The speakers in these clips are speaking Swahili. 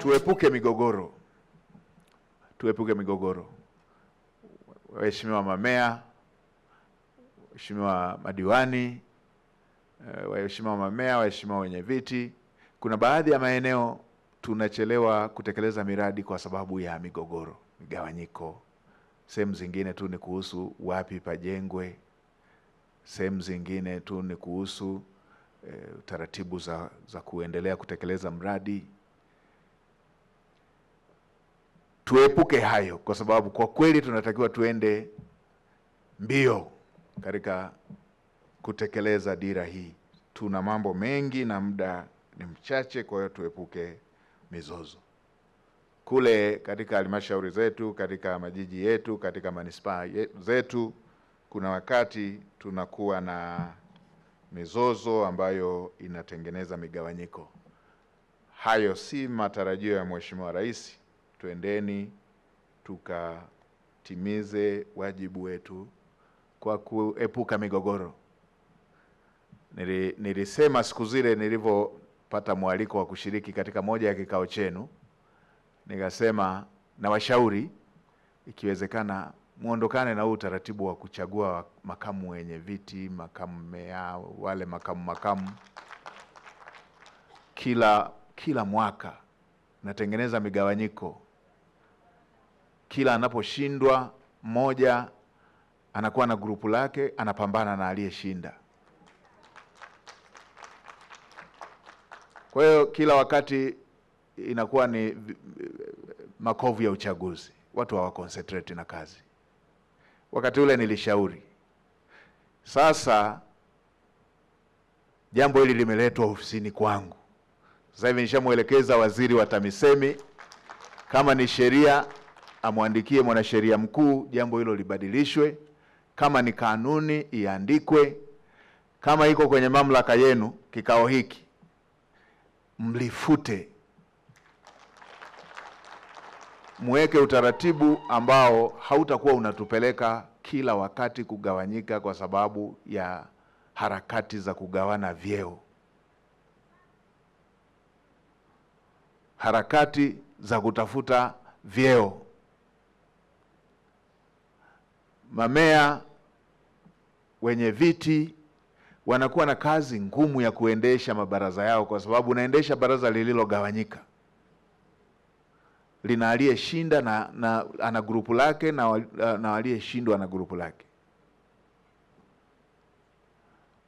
Tuepuke migogoro. Tuepuke migogoro. Waheshimiwa mamea, waheshimiwa madiwani, waheshimiwa mamea, waheshimiwa wenye viti, kuna baadhi ya maeneo tunachelewa kutekeleza miradi kwa sababu ya migogoro, migawanyiko. Sehemu zingine tu ni kuhusu wapi pajengwe. Sehemu zingine tu ni kuhusu taratibu za kuendelea kutekeleza mradi. Tuepuke hayo, kwa sababu kwa kweli tunatakiwa tuende mbio katika kutekeleza dira hii. Tuna mambo mengi na muda ni mchache, kwa hiyo tuepuke mizozo. Kule katika halmashauri zetu, katika majiji yetu, katika manispaa zetu, kuna wakati tunakuwa na mizozo ambayo inatengeneza migawanyiko. Hayo si matarajio ya Mheshimiwa Rais. Twendeni tukatimize wajibu wetu kwa kuepuka migogoro. Nilisema siku zile nilivyopata mwaliko wa kushiriki katika moja ya kikao chenu, nikasema na washauri ikiwezekana muondokane na huu utaratibu wa kuchagua makamu wenye viti, makamu meya, wale makamu kila mwaka. Natengeneza migawanyiko. Kila anaposhindwa mmoja anakuwa na grupu lake, anapambana na aliyeshinda. Kwa hiyo kila wakati inakuwa ni makovu ya uchaguzi. Watu hawaconcentrate na kazi. Wakati ule nilishauri. Sasa jambo hili limeletwa ofisini kwangu. Sasa hivi nishamuelekeza waziri wa TAMISEMI, kama ni sheria amwandikie mwanasheria mkuu jambo hilo libadilishwe, kama ni kanuni iandikwe, kama iko kwenye mamlaka yenu kikao hiki mlifute, muweke utaratibu ambao hautakuwa unatupeleka kila wakati kugawanyika kwa sababu ya harakati za kugawana vyeo, harakati za kutafuta vyeo. Mamea wenye viti wanakuwa na kazi ngumu ya kuendesha mabaraza yao, kwa sababu unaendesha baraza lililogawanyika. Lina aliyeshinda na ana grupu lake na aliyeshindwa na grupu lake.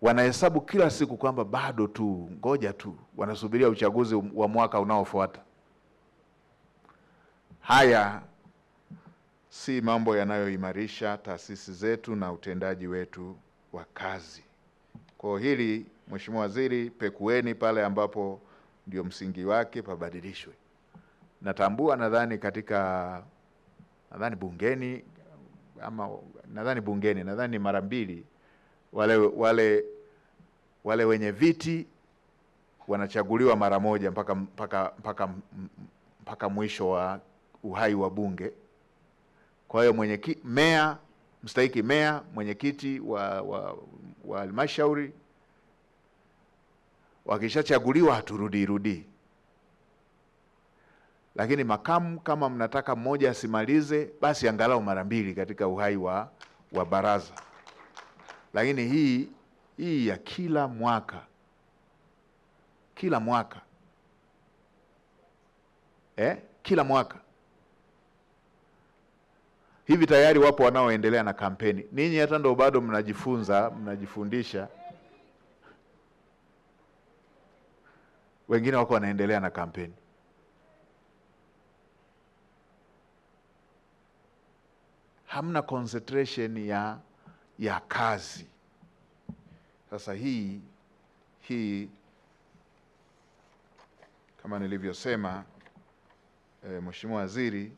Wanahesabu kila siku kwamba bado tu, ngoja tu, wanasubiria uchaguzi wa mwaka unaofuata. Haya si mambo yanayoimarisha taasisi zetu na utendaji wetu wa kazi. Kwa hili Mheshimiwa Waziri, pekueni pale ambapo ndio msingi wake pabadilishwe. Natambua nadhani bungeni nadhani mara mbili wale wenye viti wanachaguliwa mara moja mpaka mwisho wa uhai wa bunge. Kwa hiyo meya, mstahiki meya, mwenyekiti wa halmashauri wakishachaguliwa haturudi. Lakini makamu, kama mnataka mmoja asimalize, basi angalau mara mbili katika uhai wa baraza. Lakini hii ya kila mwaka kila mwaka hivi, tayari wapo wanaoendelea na kampeni. Ninyi hata ndo bado mnajifundisha. Wengine wako wanaendelea na kampeni. Hamna concentration ya kazi. Sasa hii kama nilivyosema, Mheshimiwa Waziri,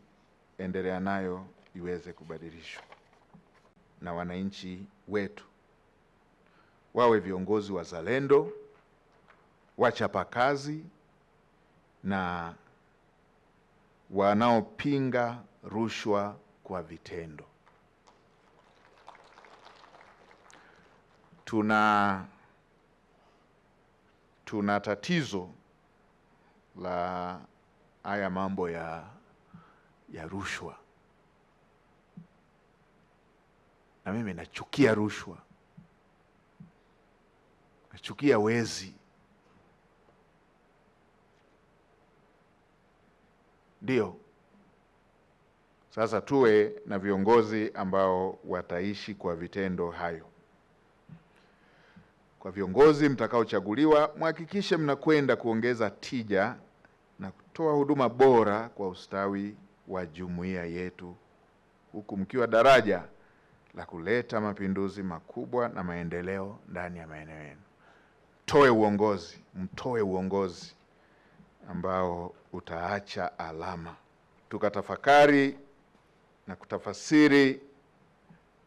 endelea nayo iweze kubadilishwa, na wananchi wetu wawe viongozi wazalendo, wachapa kazi na wanaopinga rushwa kwa vitendo. Tuna tatizo la haya mambo ya rushwa. Na mimi nachukia rushwa, nachukia wezi. Ndio sasa tuwe na viongozi ambao wataishi kwa vitendo hayo. Kwa viongozi mtakaochaguliwa, mhakikishe mnakwenda kuongeza tija na kutoa huduma bora kwa ustawi wa jumuiya yetu, huku mkiwa daraja la kuleta mapinduzi makubwa na maendeleo ndani ya maeneo yenu. Mtoe uongozi ambao utaacha alama. Tukatafakari na kutafasiri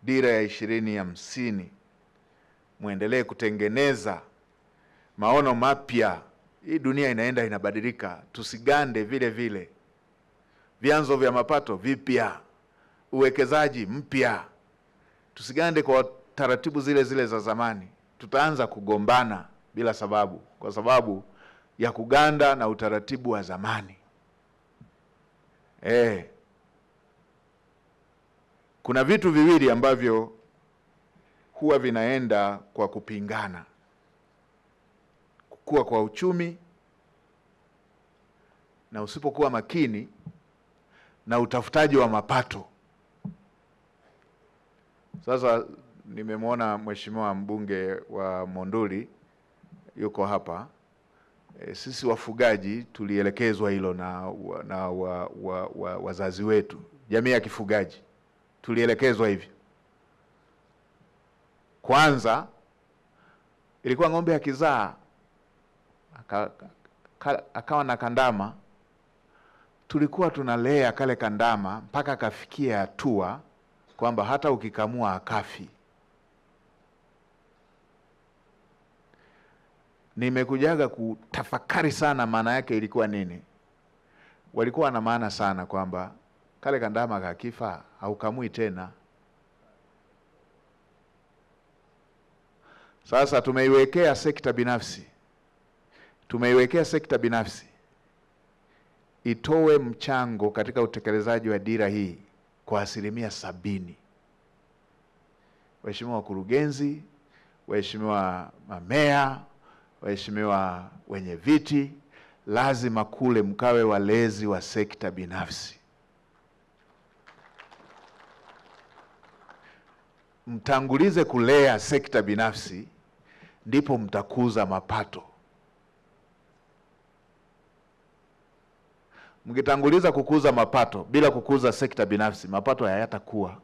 dira ya 2050. Muendelee kutengeneza maono mapya. Hii dunia inaenda inabadilika, tusigande vile vile. Vyanzo vya mapato vipya, uwekezaji mpya. Tusigande kwa taratibu zile zile za zamani. Tutaanza kugombana bila sababu, kwa sababu ya kuganda na utaratibu wa zamani. Kuna vitu viwili ambavyo huwa vinaenda kwa kupingana: kukua kwa uchumi, na usipokuwa makini, na utafutaji wa mapato. Sasa nimemwona mheshimiwa mbunge wa Monduli yuko hapa. Sisi wafugaji tulielekezwa hilo na wazazi wetu, jamii ya kifugaji tulielekezwa hivyo. Kwanza ilikuwa ng'ombe akizaa akawa na kandama, tulikuwa tunalea kale kandama mpaka kafikia hatua kwamba hata ukikamua akafi. Nimekujaga kutafakari sana maana yake ilikuwa nini. Walikuwa na maana sana kwamba kale kandama kakifa haukamui tena. Sasa tumeiwekea sekta binafsi itoe mchango katika utekelezaji wa dira hii kwa 70%. Waheshimiwa wakurugenzi, waheshimiwa mamea, waheshimiwa wenye viti, lazima kule mkawe walezi wa sekta binafsi. Mtangulize kulea sekta binafsi, ndipo mtakuza mapato. Mkitanguliza kukuza mapato bila kukuza sekta binafsi, mapato hayatakuwa.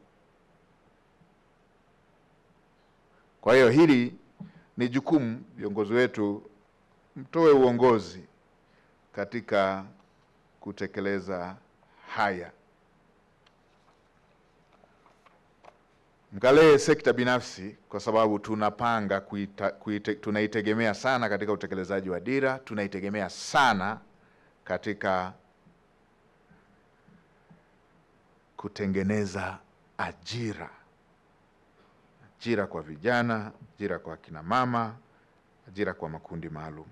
Kwa hiyo hili ni jukumu, viongozi wetu mtoe uongozi katika kutekeleza haya. Mkalee sekta binafsi kwa sababu tunapanga tunaitegemea sana katika utekelezaji wa dira, tunaitegemea sana katika kutengeneza ajira kwa vijana, ajira kwa kina mama, ajira kwa makundi maalum.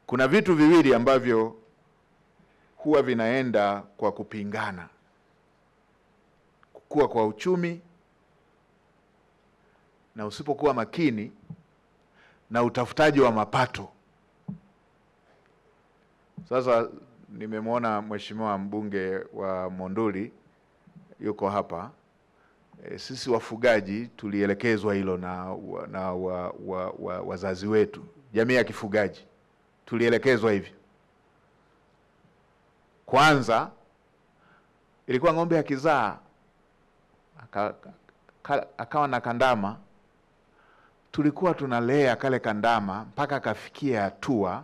Kuna vitu viwili ambavyo huwa vinaenda kwa kupingana: kukua kwa uchumi, na usipokuwa makini, na utafutaji wa mapato. Sasa nimemwona mheshimiwa mbunge wa Monduli yuko hapa. Sisi wafugaji tulielekezwa hilo na wazazi wetu, jamii ya kifugaji tulielekezwa hivyo. Kwanza ilikuwa ng'ombe akizaa akawa na kandama, tulikuwa tunalea kale kandama mpaka kafikia hatua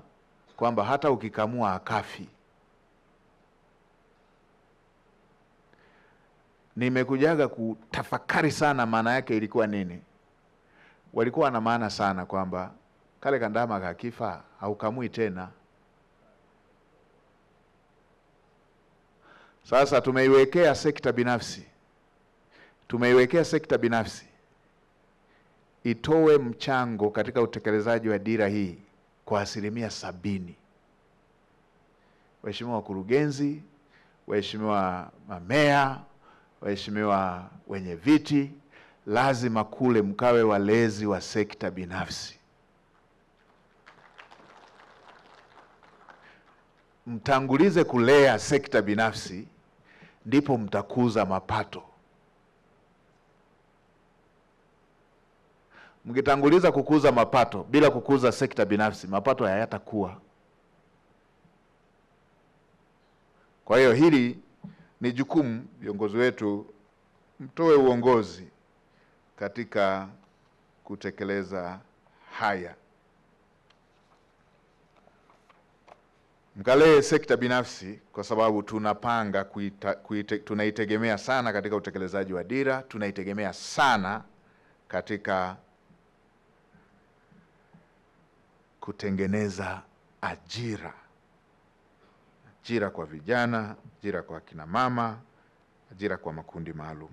kwamba hata ukikamua akafi. Nimekujaga kutafakari sana maana yake ilikuwa nini. Walikuwa na maana sana kwamba kale kandama kakifa haukamui tena. Sasa tumeiwekea sekta binafsi itoe mchango katika utekelezaji wa dira hii kwa 70%. Waheshimiwa wakurugenzi, waheshimiwa mamea, waheshimiwa wenye viti, lazima kule mkawe walezi wa sekta binafsi. Mtangulize kulea sekta binafsi, ndipo mtakuza mapato. Mkitanguliza kukuza mapato bila kukuza sekta binafsi, mapato hayatakuwa. Kwa hiyo hili ni jukumu, viongozi wetu mtoe uongozi katika kutekeleza haya. Mkalee sekta binafsi kwa sababu tunapanga tunaitegemea sana katika utekelezaji wa dira, tunaitegemea sana katika kutengeneza ajira kwa vijana, ajira kwa kina mama, ajira kwa makundi maalum.